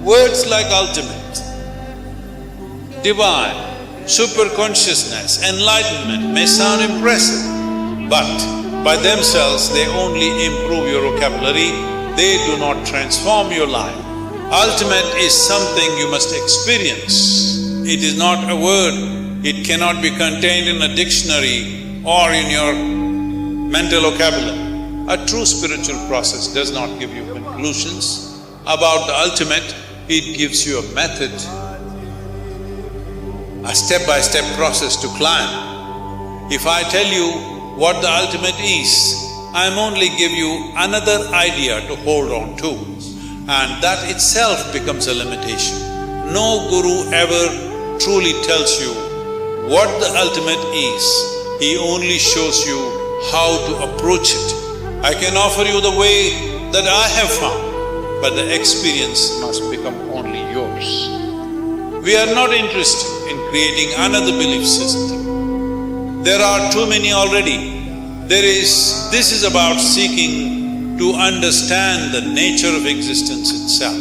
Words like ultimate, divine, super consciousness, enlightenment may sound impressive, but by themselves they only improve your vocabulary, they do not transform your life. Ultimate is something you must experience. It is not a word, it cannot be contained in a dictionary or in your mental vocabulary. A true spiritual process does not give you conclusions about the ultimate, it gives you a method, a step-by-step process to climb. If I tell you what the ultimate is, I'm only give you another idea to hold on to, and that itself becomes a limitation. No guru ever truly tells you what the ultimate is, he only shows you how to approach it. I can offer you the way that I have found, but the experience must become only yours. We are not interested in creating another belief system. There are too many already. This is about seeking to understand the nature of existence itself.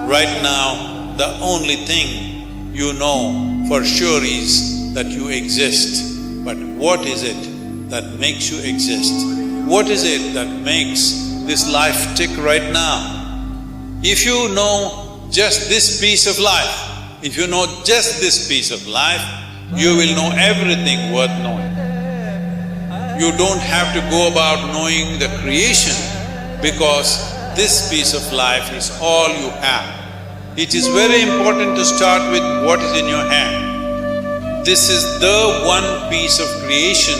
Right now, the only thing you know for sure is that you exist. But what is it that makes you exist? What is it that makes this life tick right now? If you know just this piece of life, if you know just this piece of life, you will know everything worth knowing. You don't have to go about knowing the creation because this piece of life is all you have. It is very important to start with what is in your hand. This is the one piece of creation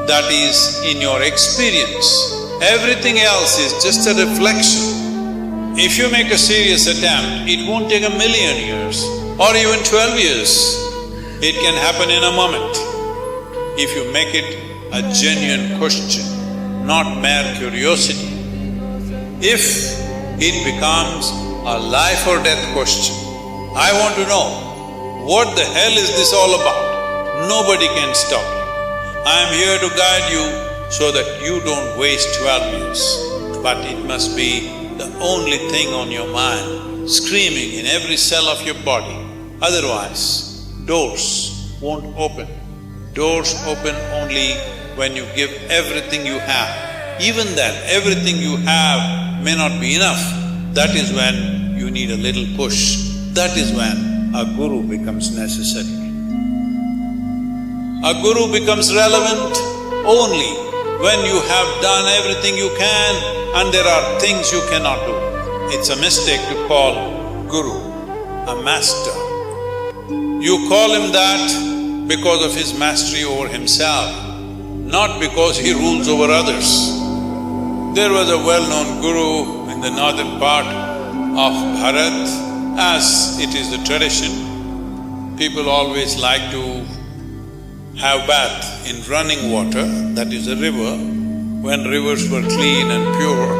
that is in your experience. Everything else is just a reflection. If you make a serious attempt, it won't take 1,000,000 years or even 12 years. It can happen in a moment. If you make it a genuine question, not mere curiosity. If it becomes a life or death question, I want to know, what the hell is this all about? Nobody can stop you. I am here to guide you so that you don't waste 12 years. But it must be the only thing on your mind, screaming in every cell of your body. Otherwise, doors won't open. Doors open only when you give everything you have. Even then, everything you have may not be enough. That is when you need a little push. That is when a guru becomes necessary. A guru becomes relevant only when you have done everything you can and there are things you cannot do. It's a mistake to call guru a master. You call him that because of his mastery over himself, not because he rules over others. There was a well-known guru in the northern part of Bharat. As it is the tradition, people always like to have bath in running water, that is a river, when rivers were clean and pure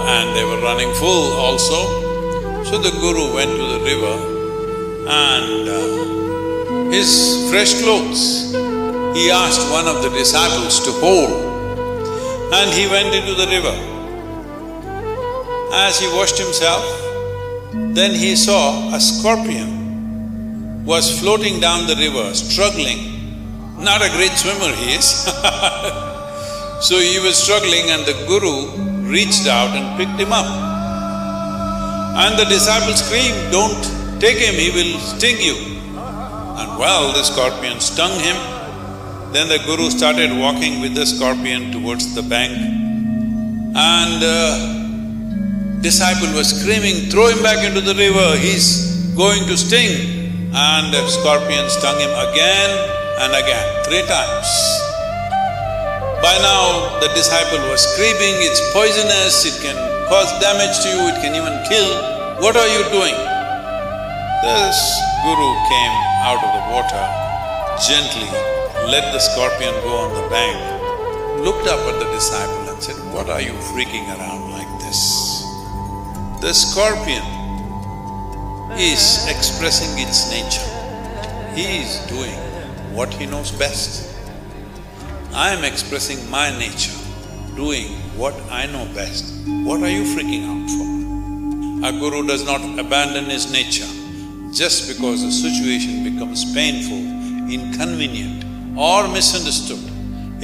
and they were running full also. So the guru went to the river and his fresh clothes, he asked one of the disciples to hold, and he went into the river. As he washed himself, then he saw a scorpion was floating down the river, struggling. Not a great swimmer he is so he was struggling and the guru reached out and picked him up. And the disciples screamed, "Don't take him, he will sting you." And well, the scorpion stung him. Then the guru started walking with the scorpion towards the bank, and disciple was screaming, "Throw him back into the river, he's going to sting." And the scorpion stung him again and again, 3 times. By now, the disciple was screaming, "It's poisonous, it can cause damage to you, it can even kill. What are you doing?" This guru came out of the water, gently let the scorpion go on the bank, looked up at the disciple and said, "What are you freaking around like this? The scorpion is expressing its nature. He is doing what he knows best. I am expressing my nature, doing what I know best. What are you freaking out for?" A guru does not abandon his nature just because the situation becomes painful, inconvenient or misunderstood.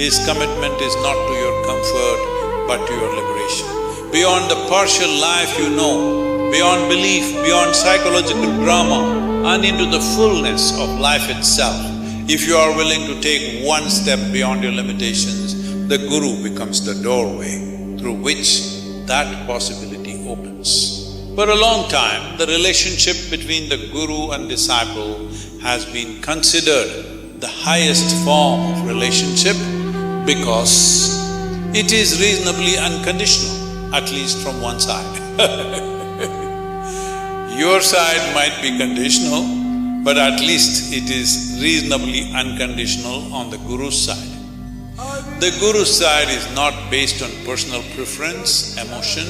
His commitment is not to your comfort but to your liberation. Beyond the partial life you know, beyond belief, beyond psychological drama and into the fullness of life itself, if you are willing to take one step beyond your limitations, the guru becomes the doorway through which that possibility opens. For a long time, the relationship between the guru and disciple has been considered the highest form of relationship because it is reasonably unconditional, at least from one side. Your side might be conditional, but at least it is reasonably unconditional on the guru's side. The guru's side is not based on personal preference, emotion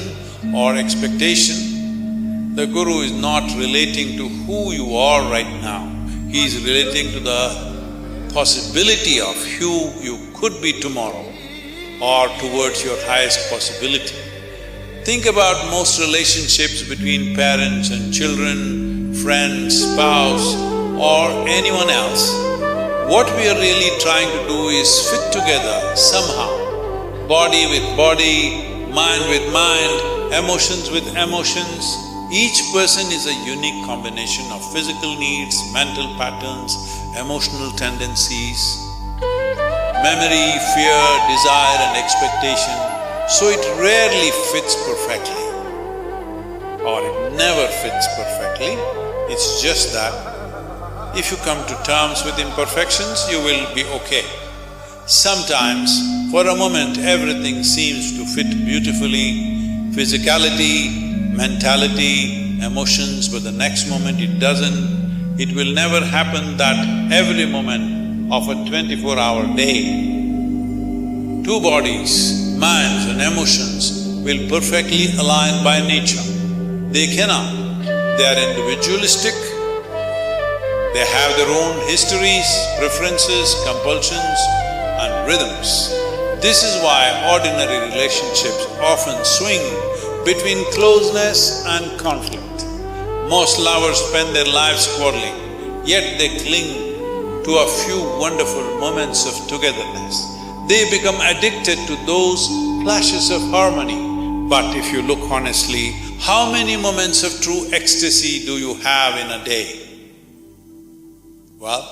or expectation. The guru is not relating to who you are right now. He is relating to the possibility of who you could be tomorrow or towards your highest possibility. Think about most relationships between parents and children, friends, spouse or anyone else. What we are really trying to do is fit together somehow, body with body, mind with mind, emotions with emotions. Each person is a unique combination of physical needs, mental patterns, emotional tendencies, memory, fear, desire and expectation, so it rarely fits perfectly or it never fits perfectly. It's just that if you come to terms with imperfections, you will be okay. Sometimes, for a moment, everything seems to fit beautifully, physicality, mentality, emotions, but the next moment it doesn't. It will never happen that every moment of a 24-hour day, two bodies, minds and emotions will perfectly align by nature. They cannot. They are individualistic, they have their own histories, preferences, compulsions and rhythms. This is why ordinary relationships often swing between closeness and conflict. Most lovers spend their lives quarreling, yet they cling to a few wonderful moments of togetherness. They become addicted to those flashes of harmony. But if you look honestly, how many moments of true ecstasy do you have in a day? Well,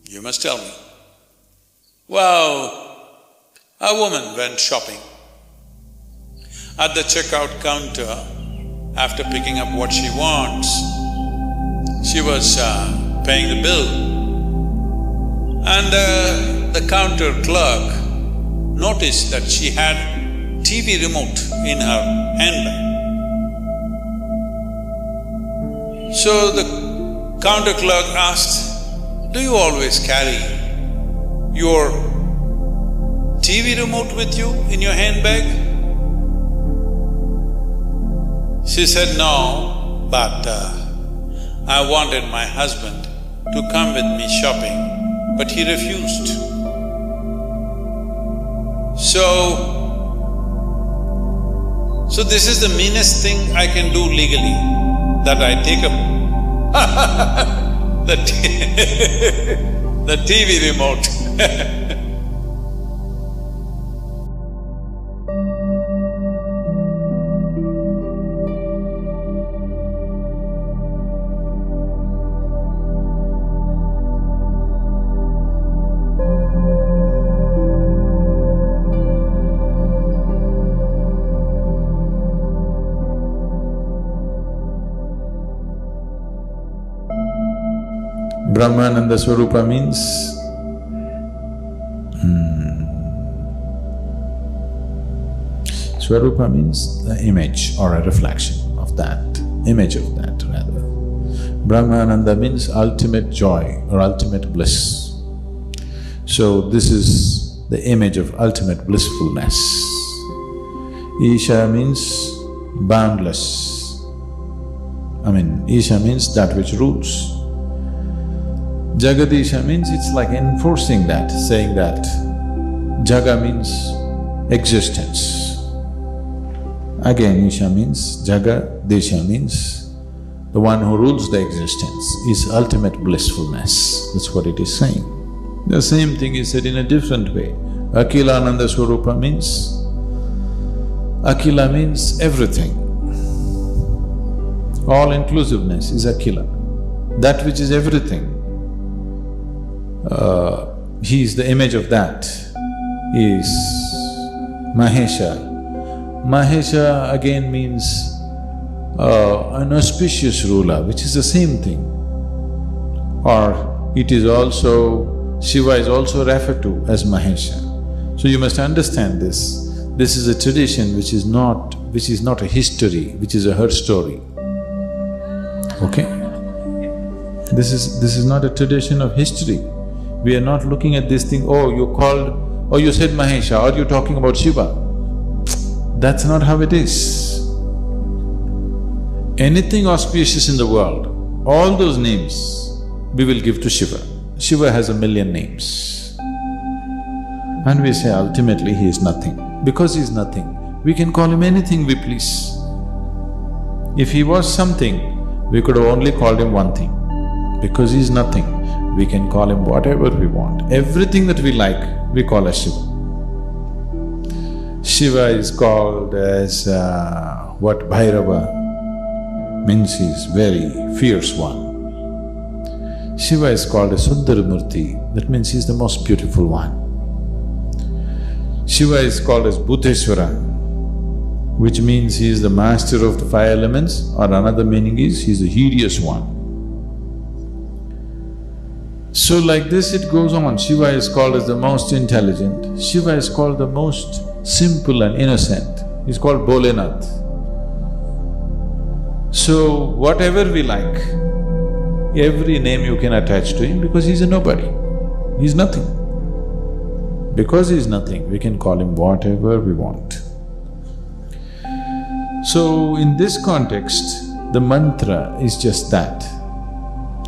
you must tell me. Well, a woman went shopping. At the checkout counter, after picking up what she wants, she was paying the bill. And the counter clerk noticed that she had TV remote in her handbag. So the counter clerk asked, "Do you always carry your TV remote with you in your handbag?" She said, "No, but I wanted my husband to come with me shopping, but he refused. So this is the meanest thing I can do legally, that I take up the TV remote." Brahmananda Swarupa means Swarupa means the image or a reflection of that, image of that rather. Brahmananda means ultimate joy or ultimate bliss. So this is the image of ultimate blissfulness. Isha means boundless. Isha means that which rules. Jagadisha means it's like enforcing that, saying that. Jaga means existence. Again, Isha means, Jaga, Desha means the one who rules the existence is ultimate blissfulness. That's what it is saying. The same thing is said in a different way. Akhilananda Swarupa means, Akhila means everything. All-inclusiveness is Akhila, that which is everything. He is the image of that, he is Mahesha. Mahesha again means an auspicious ruler, which is the same thing. Or it is also… Shiva is also referred to as Mahesha. So you must understand this. This is a tradition which is not a history, which is a her story. Okay? This is not a tradition of history. We are not looking at this thing, oh, you said Mahesha, or you're talking about Shiva. That's not how it is. Anything auspicious in the world, all those names we will give to Shiva. Shiva has 1,000,000 names. And we say ultimately he is nothing. Because he is nothing, we can call him anything we please. If he was something, we could have only called him one thing. Because he is nothing, we can call him whatever we want. Everything that we like, we call as Shiva. Shiva is called as what Bhairava means, he is very fierce one. Shiva is called as Sundaramurti, that means he is the most beautiful one. Shiva is called as Bhuteshwara, which means he is the master of the 5 elements, or another meaning is he is the hideous one. So like this it goes on. Shiva is called as the most intelligent, Shiva is called the most simple and innocent, he's called Bholenath. So whatever we like, every name you can attach to him because he's a nobody, he's nothing. Because he's nothing, we can call him whatever we want. So in this context, the mantra is just that.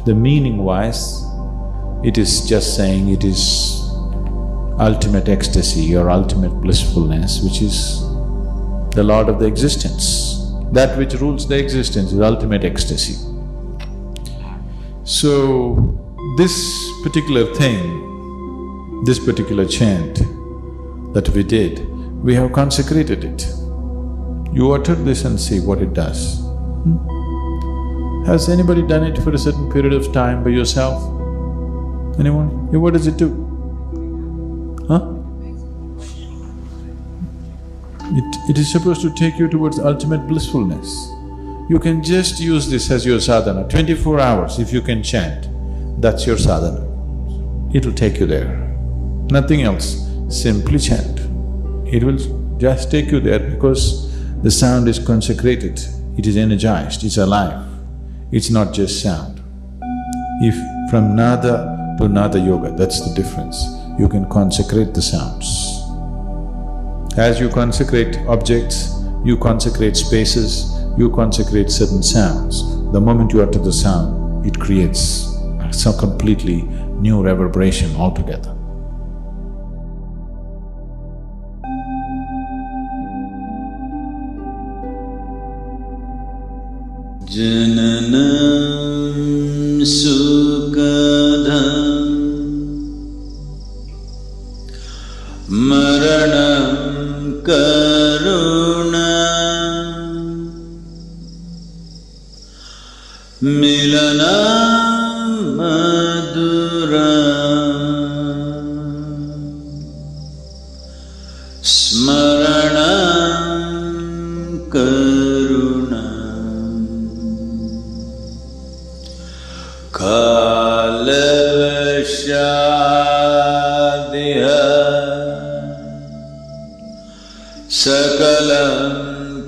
The meaning-wise, it is just saying it is ultimate ecstasy or ultimate blissfulness, which is the Lord of the existence. That which rules the existence is ultimate ecstasy. So, this particular thing, this particular chant that we did, we have consecrated it. You utter this and see what it does. Has anybody done it for a certain period of time by yourself? Anyone? Yeah, what does it do? Huh? It is supposed to take you towards ultimate blissfulness. You can just use this as your sadhana, 24 hours if you can chant, that's your sadhana. It'll take you there. Nothing else, simply chant. It will just take you there because the sound is consecrated, it is energized, it's alive. It's not just sound. If from nada to nada yoga, that's the difference. You can consecrate the sounds. As you consecrate objects, you consecrate spaces, you consecrate certain sounds. The moment you utter the sound, it creates some completely new reverberation altogether. Jananam sukadham Maranam karunam Milanam maduram Smaranam karunam Kalavashadiha Sakala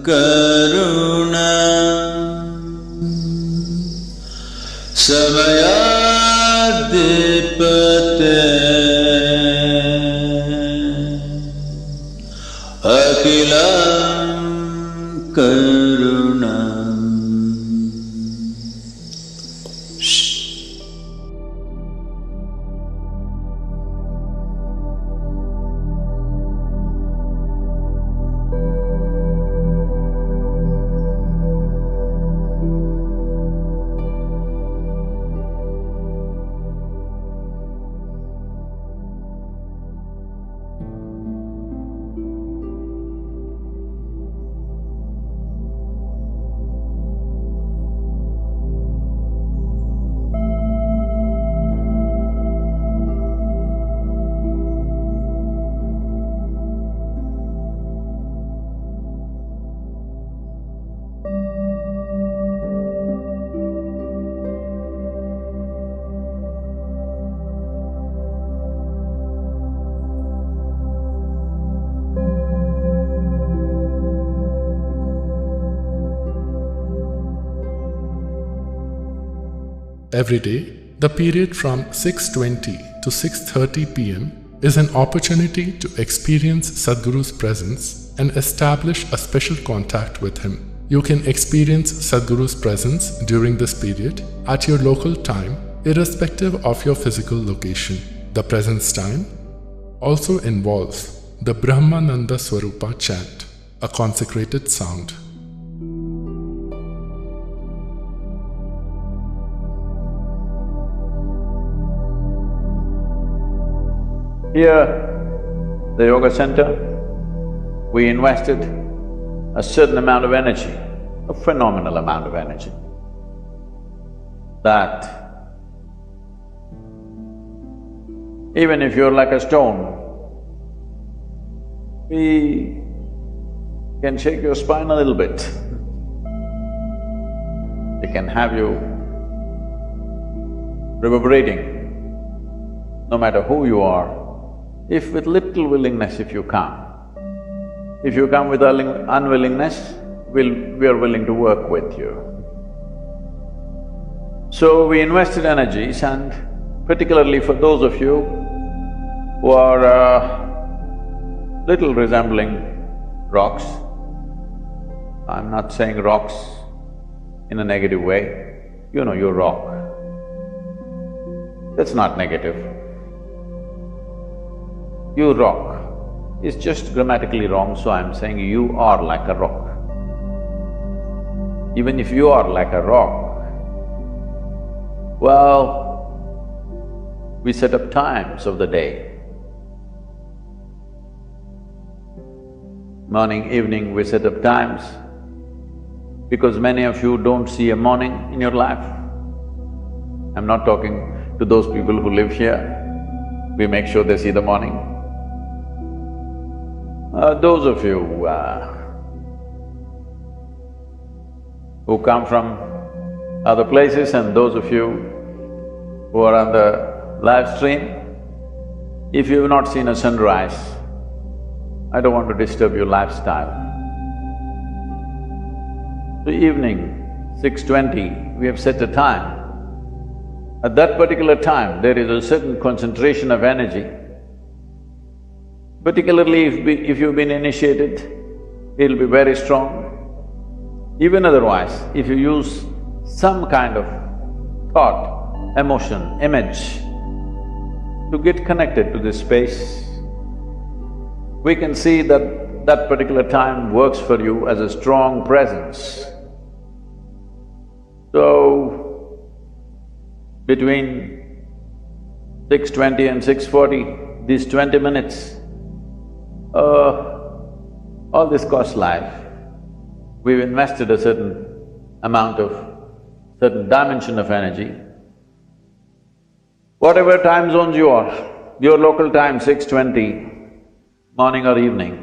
karuna samayadipate akilam karuna. Every day, the period from 6:20 to 6:30 p.m. is an opportunity to experience Sadhguru's presence and establish a special contact with him. You can experience Sadhguru's presence during this period at your local time, irrespective of your physical location. The presence time also involves the Brahmananda Swarupa chant, a consecrated sound. Here, the Yoga Center, we invested a certain amount of energy, a phenomenal amount of energy, that even if you're like a stone, we can shake your spine a little bit. We can have you reverberating, no matter who you are. If with little willingness if you come. If you come with unwillingness, we are willing to work with you. So we invested energies, and particularly for those of you who are little resembling rocks, I'm not saying rocks in a negative way, you know you're rock. That's not negative. You rock is just grammatically wrong, so I'm saying you are like a rock. Even if you are like a rock, well, we set up times of the day. Morning, evening, we set up times because many of you don't see a morning in your life. I'm not talking to those people who live here, we make sure they see the morning. Those of you who come from other places and those of you who are on the live stream, if you've not seen a sunrise, I don't want to disturb your lifestyle. So evening, 6:20, we have set a time. At that particular time, there is a certain concentration of energy. Particularly if you've been initiated, it'll be very strong. Even otherwise, if you use some kind of thought, emotion, image to get connected to this space, we can see that that particular time works for you as a strong presence. So, between 6:20 and 6:40, these 20 minutes, all this costs life. We've invested a certain amount of, certain dimension of energy. Whatever time zones you are, your local time 6:20, morning or evening,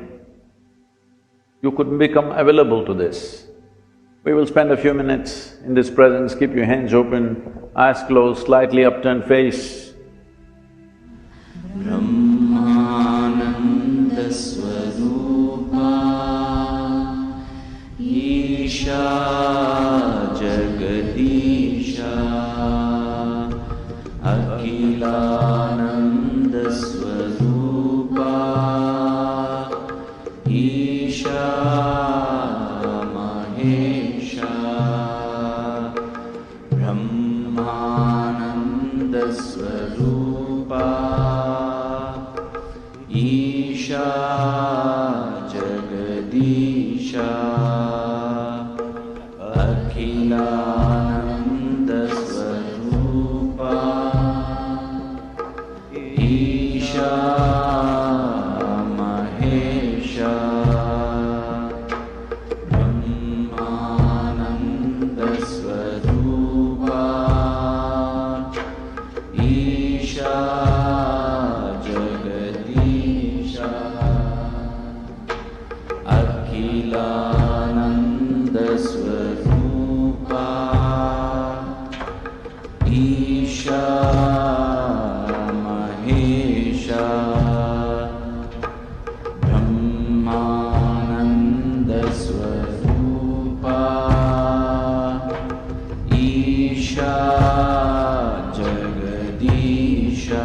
you could become available to this. We will spend a few minutes in this presence, keep your hands open, eyes closed, slightly upturned face. Brahmananda Swarupa अखिलानन्दस्वरूपा Isha Mahesha ब्रह्मानन्दस्वरूपा Isha Jagadisha अखिलानन्दस्वरूपा Isha Mahesha ब्रह्मानन्दस्वरूपा Isha Jagadisha अखिलानन्दस्वरूपा Isha Mahesha ब्रह्मानन्दस्वरूपा Isha Jagadisha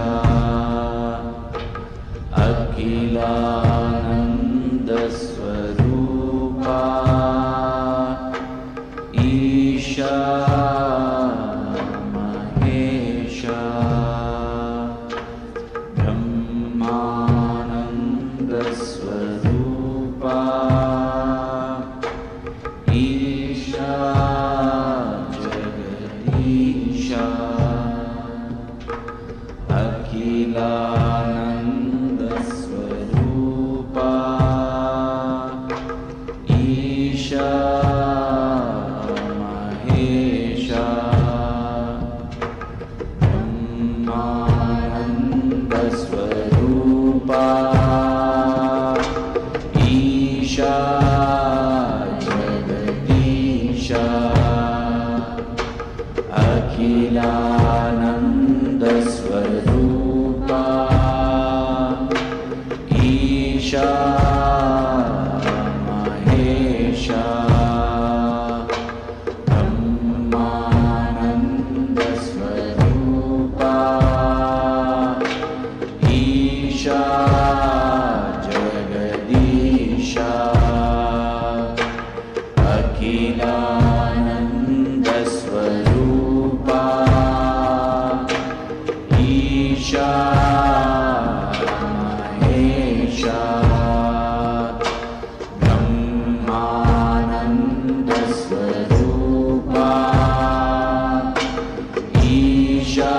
अखिलानन्दस्वरूपा Isha Mahesha ब्रह्मानन्दस्वरूपा Isha Jagadisha अखिलानन्दस्वरूपा Isha Mahesha ब्रह्मानन्दस्वरूपा Isha Jagadisha अखिलानन्दस्वरूपा Isha Mahesha ब्रह्मानन्दस्वरूपा Isha Jagadisha अखिलानन्दस्वरूपा Isha Mahesha ब्रह्मानन्दस्वरूपा Isha Jagadisha अखिलानन्दस्वरूपा Isha Mahesha ब्रह्मानन्दस्वरूपा Isha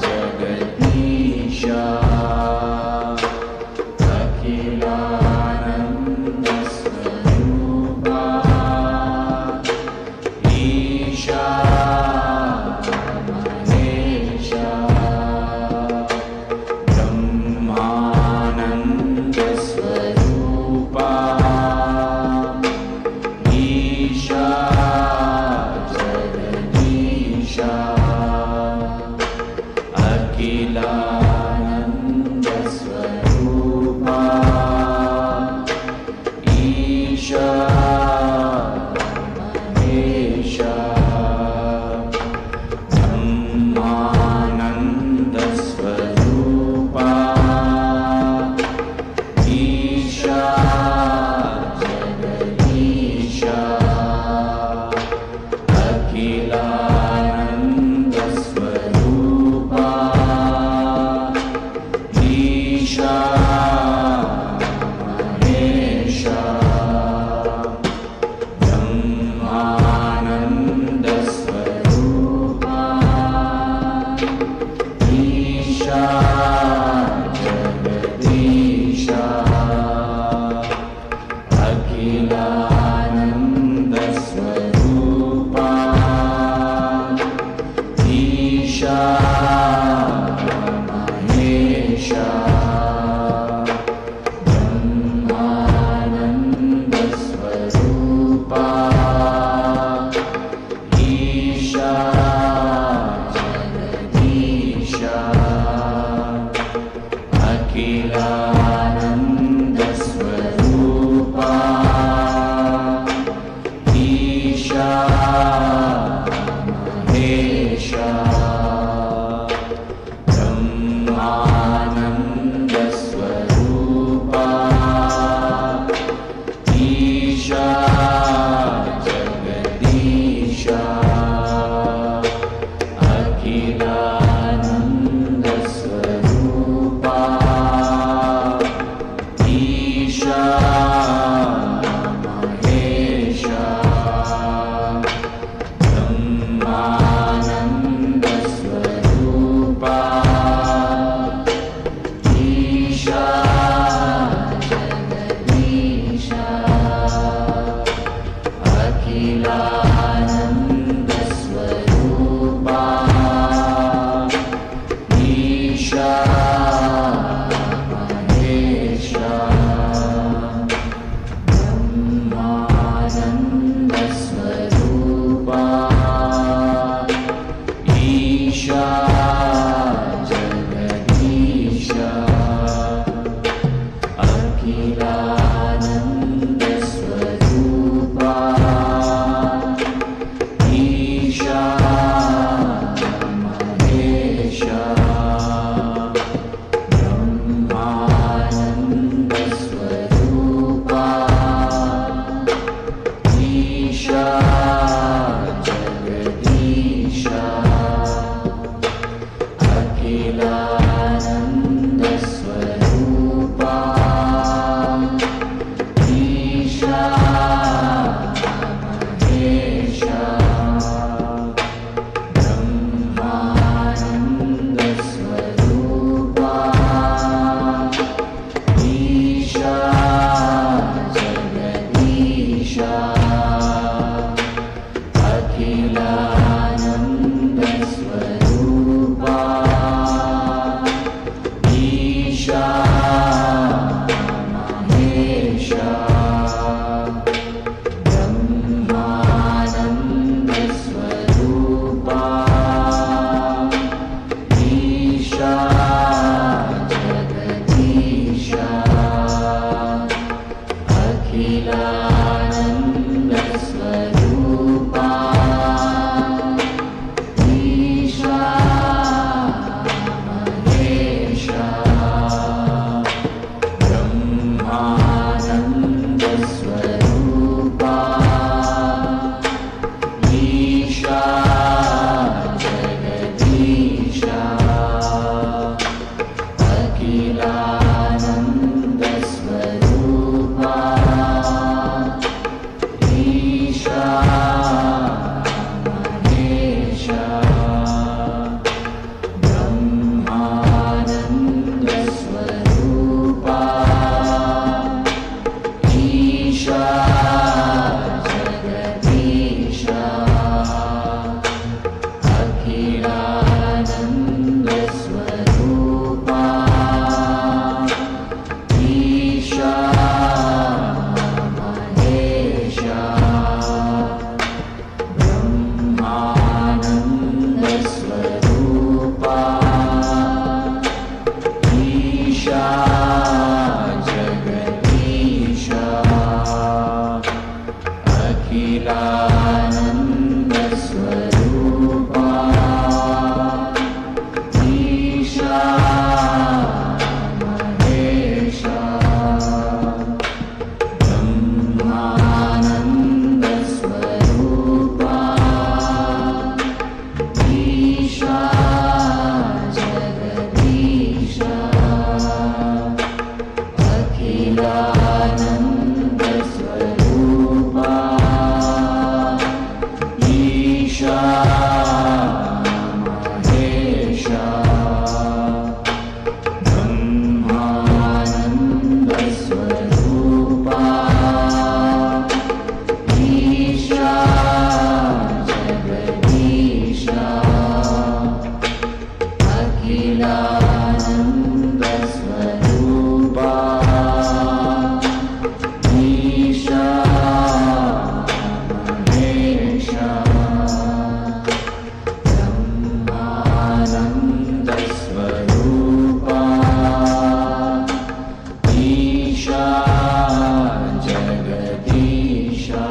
Jagadisha अखिलानन्दस्वरूपा Isha Mahesha ब्रह्मानन्दस्वरूपा Isha Jagadisha अखिलानन्दस्वरूपा Isha Mahesha Brahmananda Swarupa Isha Jagadisha Akhilananda Swarupa Isha Mahesha Brahmananda Swarupa Isha Jagadisha Akhilananda Swarupa Isha Mahesha Brahmananda Swarupa Isha Jagadisha Akhilananda Swarupa Isha Mahesha Brahmananda Swarupa Isha Jagadisha Akhilananda Swarupa Isha Mahesha Brahmananda Swarupa Isha Jagadisha Akhilananda Swarupa Isha Mahesha Brahmananda Swarupa Isha Jagadisha Akhilananda Swarupa Isha Mahesha Brahmananda Swarupa Isha Jagadisha Akhilananda Swarupa Isha Mahesha Brahmananda Swarupa Isha Jagadisha Akhilananda Swarupa Isha Mahesha Brahmananda Swarupa Isha Jagadisha Akhilananda Swarupa Isha Mahesha Brahmananda Swarupa Isha Jagadisha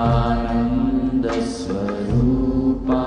Akhilananda Swarupa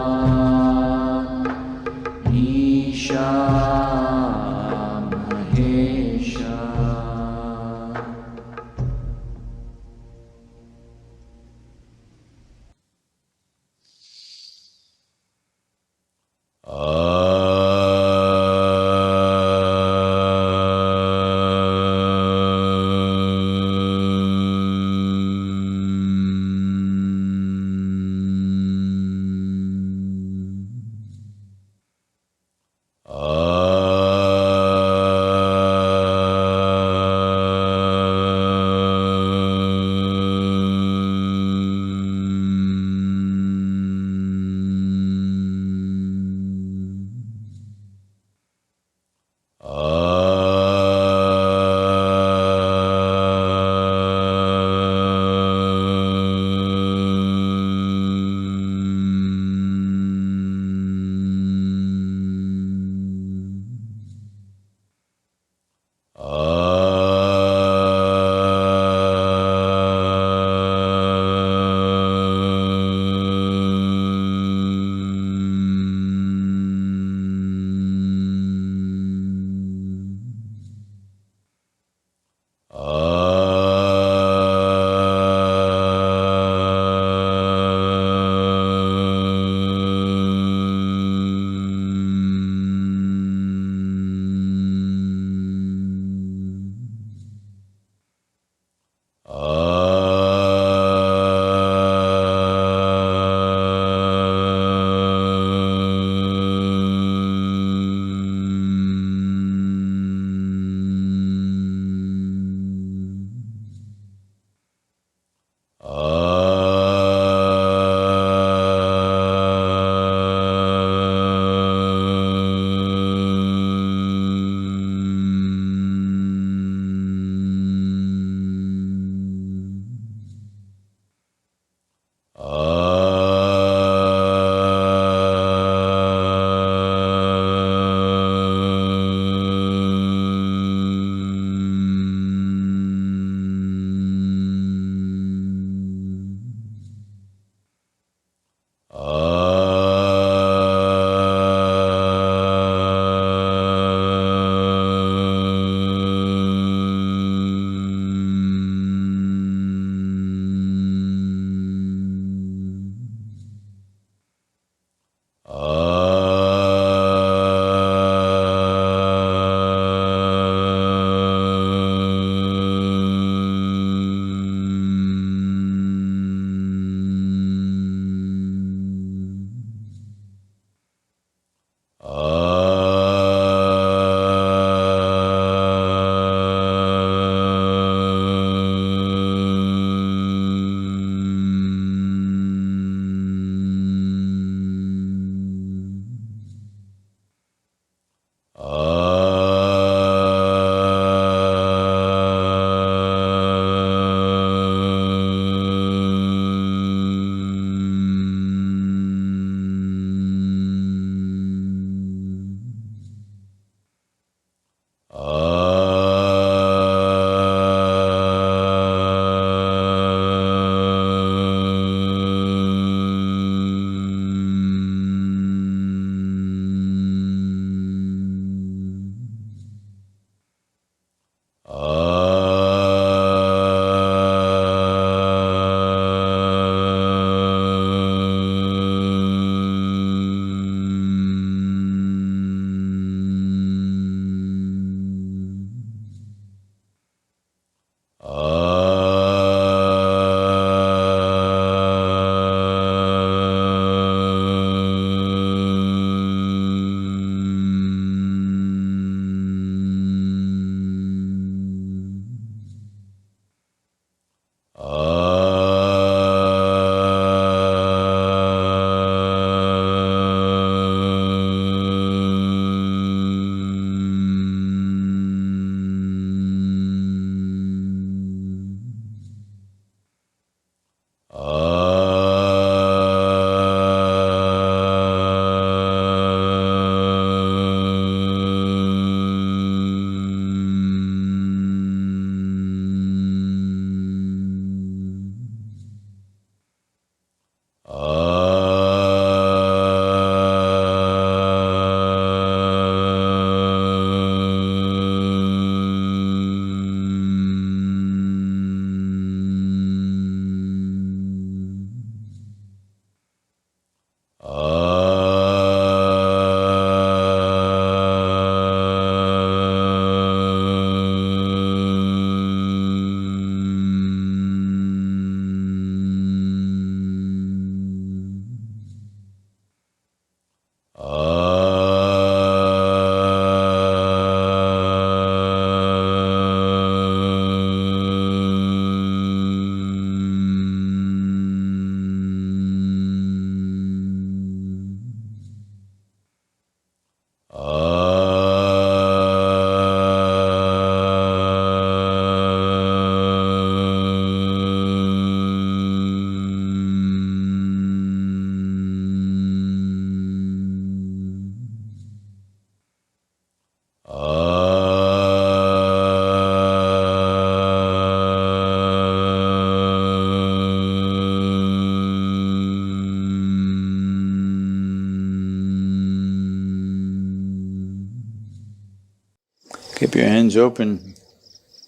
Keep your hands open,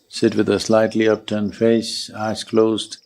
sit with a slightly upturned face, eyes closed.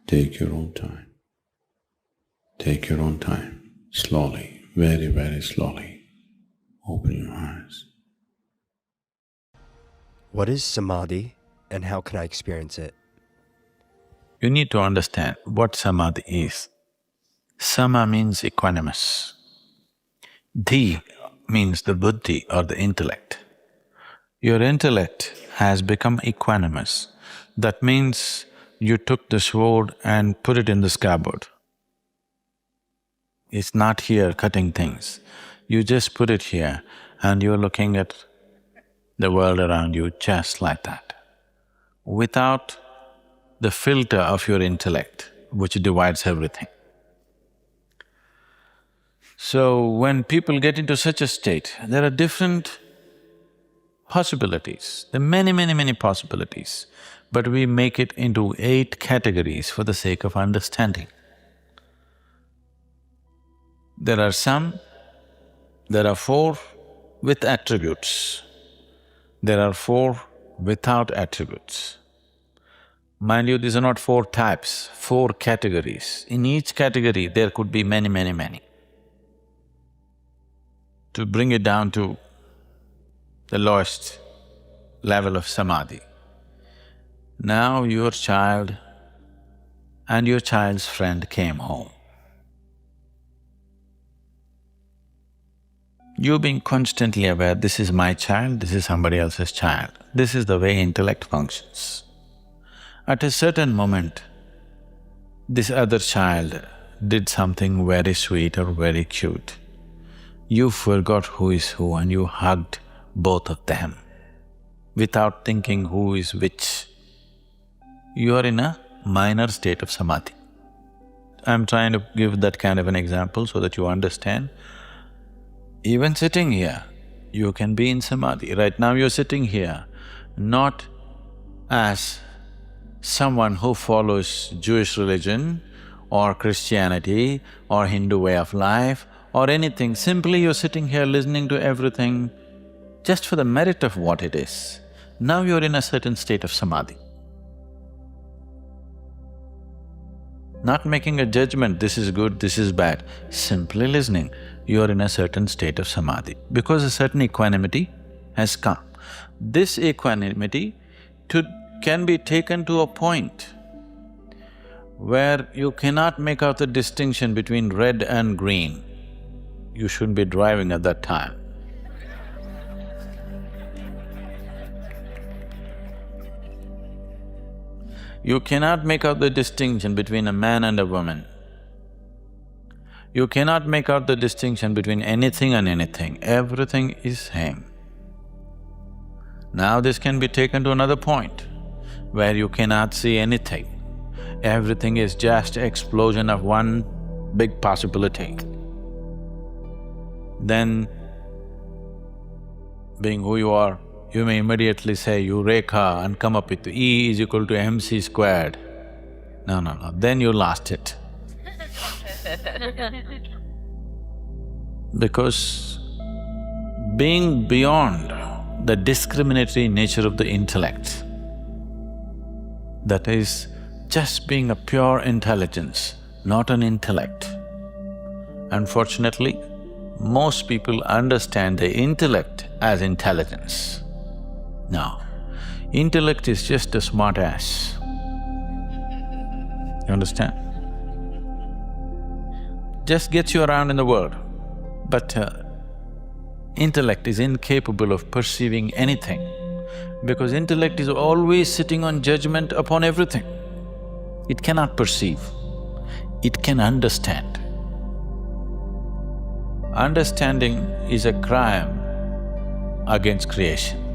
Take your own time. Take your own time. Slowly, very, very slowly. Open your eyes. What is samadhi and how can I experience it? You need to understand what samadhi is. Sama means equanimous. Dhi means the buddhi or the intellect. Your intellect has become equanimous. That means you took the sword and put it in the scabbard. It's not here cutting things. You just put it here and you're looking at the world around you just like that, without the filter of your intellect, which divides everything. So when people get into such a state, there are different possibilities. There are many, many, many possibilities, but we make it into 8 categories for the sake of understanding. There are 4 with attributes. There are 4 without attributes. Mind you, these are not 4 types, 4 categories. In each category, there could be many, many, many. To bring it down to the lowest level of samadhi. Now your child and your child's friend came home. You being constantly aware, this is my child, this is somebody else's child. This is the way intellect functions. At a certain moment, this other child did something very sweet or very cute. You forgot who is who and you hugged both of them without thinking who is which. You are in a minor state of samadhi. I'm trying to give that kind of an example so that you understand. Even sitting here, you can be in samadhi. Right now you're sitting here, not as someone who follows Jewish religion or Christianity or Hindu way of life or anything. Simply you're sitting here listening to everything just for the merit of what it is. Now you're in a certain state of samadhi. Not making a judgment, this is good, this is bad, simply listening, you are in a certain state of samadhi because a certain equanimity has come. This equanimity can be taken to a point where you cannot make out the distinction between red and green. You shouldn't be driving at that time. You cannot make out the distinction between a man and a woman. You cannot make out the distinction between anything and anything. Everything is same. Now this can be taken to another point where you cannot see anything. Everything is just explosion of one big possibility. Then, being who you are, you may immediately say Eureka and come up with E is equal to mc squared. No, then you lost it. Because being beyond the discriminatory nature of the intellect, that is, just being a pure intelligence, not an intellect. Unfortunately, most people understand the intellect as intelligence. No, intellect is just a smart ass. You understand? Just gets you around in the world, but intellect is incapable of perceiving anything because intellect is always sitting on judgment upon everything. It cannot perceive, it can understand. Understanding is a crime against creation.